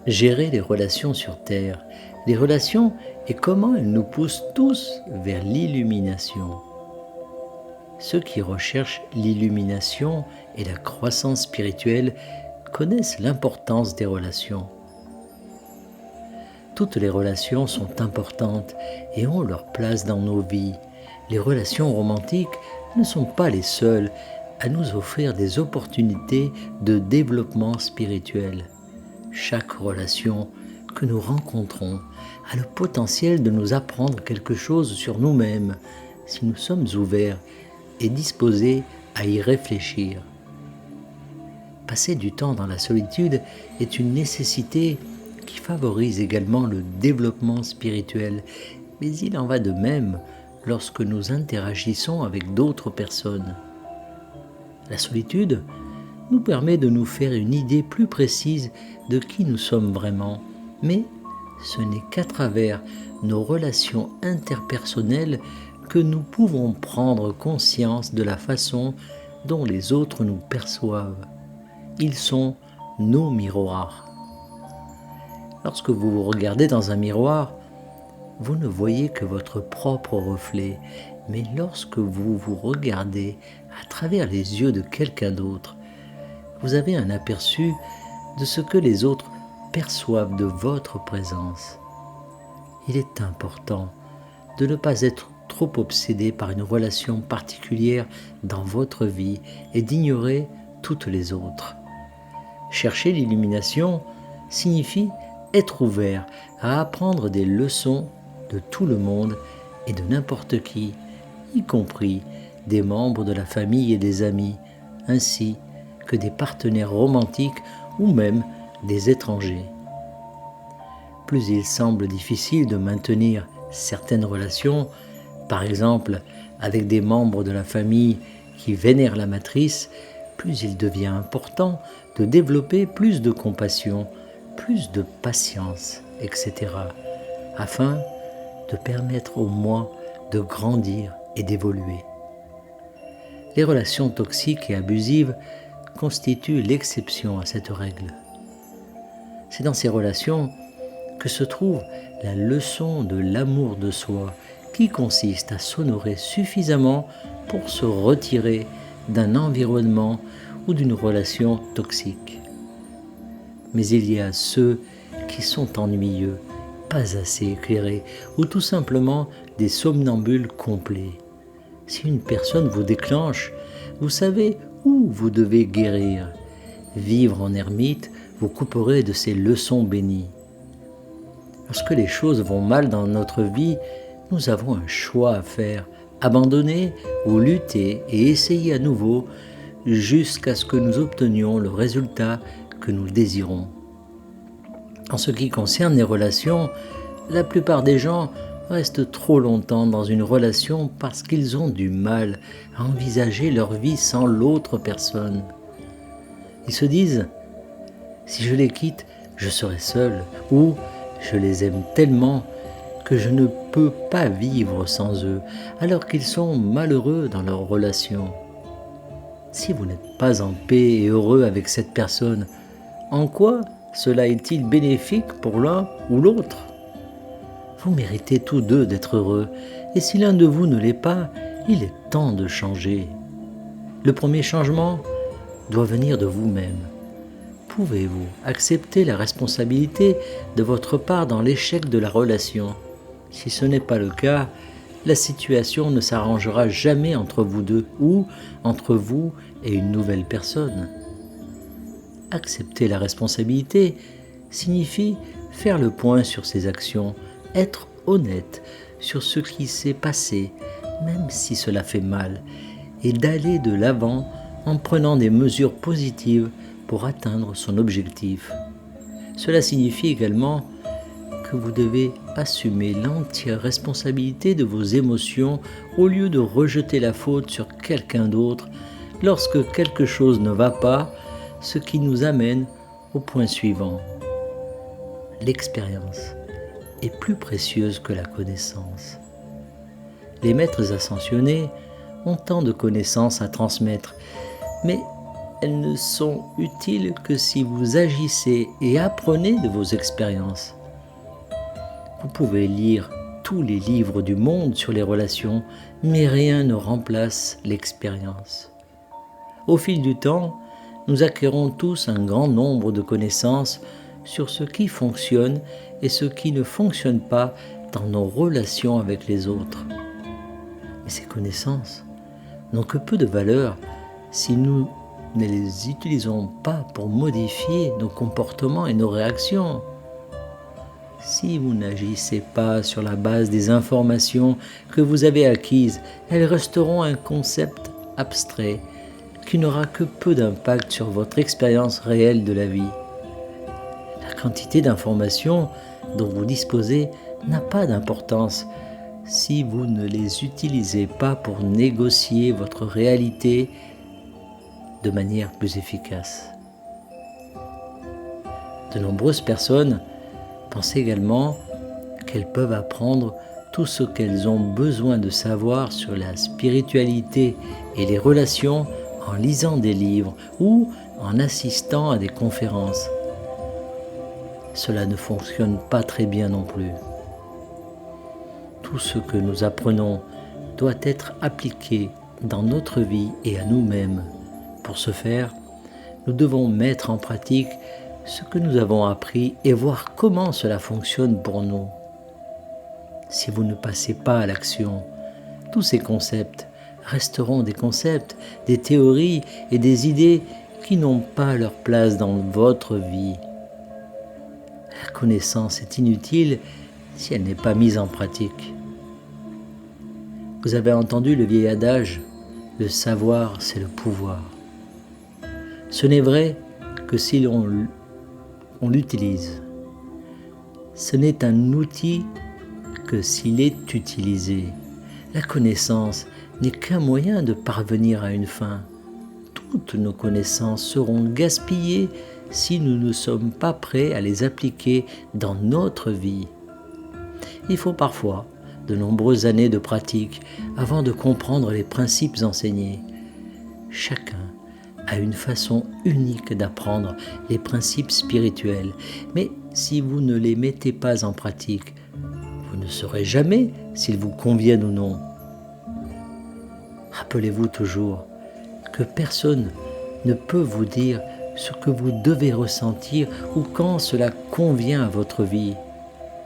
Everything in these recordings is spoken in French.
Gérer les relations sur Terre, les relations et comment elles nous poussent tous vers l'illumination. Ceux qui recherchent l'illumination et la croissance spirituelle connaissent l'importance des relations. Toutes les relations sont importantes et ont leur place dans nos vies. Les relations romantiques ne sont pas les seules à nous offrir des opportunités de développement spirituel. Chaque relation que nous rencontrons a le potentiel de nous apprendre quelque chose sur nous-mêmes si nous sommes ouverts et disposés à y réfléchir. Passer du temps dans la solitude est une nécessité qui favorise également le développement spirituel, mais il en va de même lorsque nous interagissons avec d'autres personnes. La solitude nous permet de nous faire une idée plus précise de qui nous sommes vraiment, mais ce n'est qu'à travers nos relations interpersonnelles que nous pouvons prendre conscience de la façon dont les autres nous perçoivent. Ils sont nos miroirs. Lorsque vous vous regardez dans un miroir, vous ne voyez que votre propre reflet, mais lorsque vous vous regardez à travers les yeux de quelqu'un d'autre, vous avez un aperçu de ce que les autres perçoivent de votre présence. Il est important de ne pas être trop obsédé par une relation particulière dans votre vie et d'ignorer toutes les autres. Chercher l'illumination signifie être ouvert à apprendre des leçons de tout le monde et de n'importe qui, y compris des membres de la famille et des amis, ainsi que des partenaires romantiques ou même des étrangers. Plus il semble difficile de maintenir certaines relations, par exemple avec des membres de la famille qui vénèrent la matrice, plus il devient important de développer plus de compassion, plus de patience, etc., afin de permettre au moi de grandir et d'évoluer. Les relations toxiques et abusives constituent l'exception à cette règle. C'est dans ces relations que se trouve la leçon de l'amour de soi qui consiste à s'honorer suffisamment pour se retirer d'un environnement ou d'une relation toxique. Mais il y a ceux qui sont ennuyeux, pas assez éclairés ou tout simplement des somnambules complets. Si une personne vous déclenche, vous savez où vous devez guérir. Vivre en ermite vous couperez de ces leçons bénies. Lorsque les choses vont mal dans notre vie, nous avons un choix à faire, abandonner ou lutter et essayer à nouveau jusqu'à ce que nous obtenions le résultat que nous désirons. En ce qui concerne les relations, la plupart des gens restent trop longtemps dans une relation parce qu'ils ont du mal à envisager leur vie sans l'autre personne. Ils se disent « si je les quitte, je serai seul » ou « je les aime tellement que je ne peux pas vivre sans eux » alors qu'ils sont malheureux dans leur relation. Si vous n'êtes pas en paix et heureux avec cette personne, en quoi cela est-il bénéfique pour l'un ou l'autre ? Vous méritez tous deux d'être heureux, et si l'un de vous ne l'est pas, il est temps de changer. Le premier changement doit venir de vous-même. Pouvez-vous accepter la responsabilité de votre part dans l'échec de la relation ? Si ce n'est pas le cas, la situation ne s'arrangera jamais entre vous deux ou entre vous et une nouvelle personne. Accepter la responsabilité signifie faire le point sur ses actions, être honnête sur ce qui s'est passé, même si cela fait mal, et d'aller de l'avant en prenant des mesures positives pour atteindre son objectif. Cela signifie également que vous devez assumer l'entière responsabilité de vos émotions au lieu de rejeter la faute sur quelqu'un d'autre lorsque quelque chose ne va pas, ce qui nous amène au point suivant. L'expérience est plus précieuse que la connaissance. Les maîtres ascensionnés ont tant de connaissances à transmettre, mais elles ne sont utiles que si vous agissez et apprenez de vos expériences. Vous pouvez lire tous les livres du monde sur les relations, mais rien ne remplace l'expérience. Au fil du temps, nous acquérons tous un grand nombre de connaissances sur ce qui fonctionne et ce qui ne fonctionne pas dans nos relations avec les autres. Mais ces connaissances n'ont que peu de valeur si nous ne les utilisons pas pour modifier nos comportements et nos réactions. Si vous n'agissez pas sur la base des informations que vous avez acquises, elles resteront un concept abstrait qui n'aura que peu d'impact sur votre expérience réelle de la vie. La quantité d'informations dont vous disposez n'a pas d'importance si vous ne les utilisez pas pour négocier votre réalité de manière plus efficace. De nombreuses personnes pensent également qu'elles peuvent apprendre tout ce qu'elles ont besoin de savoir sur la spiritualité et les relations en lisant des livres ou en assistant à des conférences. Cela ne fonctionne pas très bien non plus. Tout ce que nous apprenons doit être appliqué dans notre vie et à nous-mêmes. Pour ce faire, nous devons mettre en pratique ce que nous avons appris et voir comment cela fonctionne pour nous. Si vous ne passez pas à l'action, tous ces concepts resteront des concepts, des théories et des idées qui n'ont pas leur place dans votre vie. La connaissance est inutile si elle n'est pas mise en pratique. Vous avez entendu le vieil adage, le savoir c'est le pouvoir. Ce n'est vrai que si l'on l'utilise. Ce n'est un outil que s'il est utilisé. La connaissance n'est qu'un moyen de parvenir à une fin. Toutes nos connaissances seront gaspillées si nous ne sommes pas prêts à les appliquer dans notre vie. Il faut parfois de nombreuses années de pratique avant de comprendre les principes enseignés. Chacun a une façon unique d'apprendre les principes spirituels, mais si vous ne les mettez pas en pratique, vous ne saurez jamais s'ils vous conviennent ou non. Rappelez-vous toujours que personne ne peut vous dire ce que vous devez ressentir ou quand cela convient à votre vie.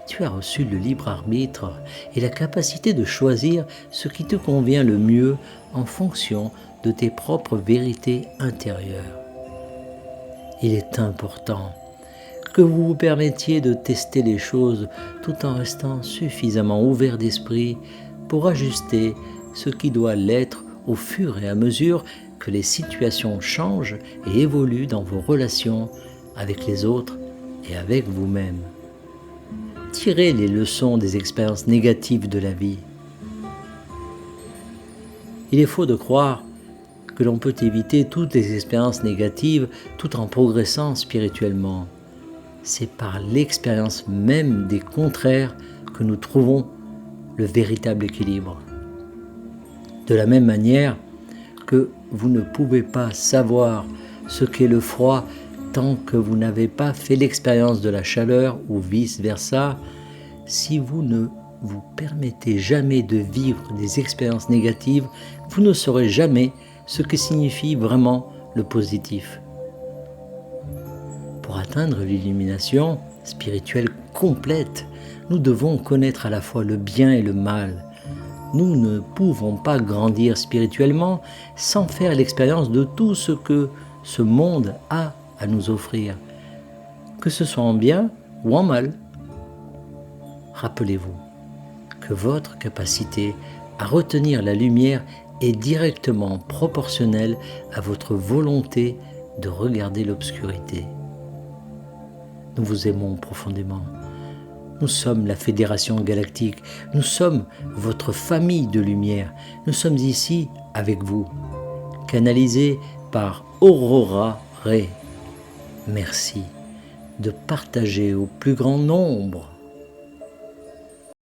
Tu as reçu le libre arbitre et la capacité de choisir ce qui te convient le mieux en fonction de tes propres vérités intérieures. Il est important que vous vous permettiez de tester les choses tout en restant suffisamment ouvert d'esprit pour ajuster ce qui doit l'être au fur et à mesure que les situations changent et évoluent dans vos relations avec les autres et avec vous-même. Tirez les leçons des expériences négatives de la vie. Il est faux de croire que l'on peut éviter toutes les expériences négatives tout en progressant spirituellement. C'est par l'expérience même des contraires que nous trouvons le véritable équilibre. De la même manière que vous ne pouvez pas savoir ce qu'est le froid tant que vous n'avez pas fait l'expérience de la chaleur ou vice-versa, si vous ne vous permettez jamais de vivre des expériences négatives, vous ne saurez jamais ce que signifie vraiment le positif. Pour atteindre l'illumination spirituelle complète, nous devons connaître à la fois le bien et le mal. Nous ne pouvons pas grandir spirituellement sans faire l'expérience de tout ce que ce monde a à nous offrir, que ce soit en bien ou en mal. Rappelez-vous que votre capacité à retenir la lumière est directement proportionnelle à votre volonté de regarder l'obscurité. Nous vous aimons profondément. Nous sommes la Fédération Galactique. Nous sommes votre famille de lumière. Nous sommes ici avec vous, canalisés par Aurora Ray. Merci de partager au plus grand nombre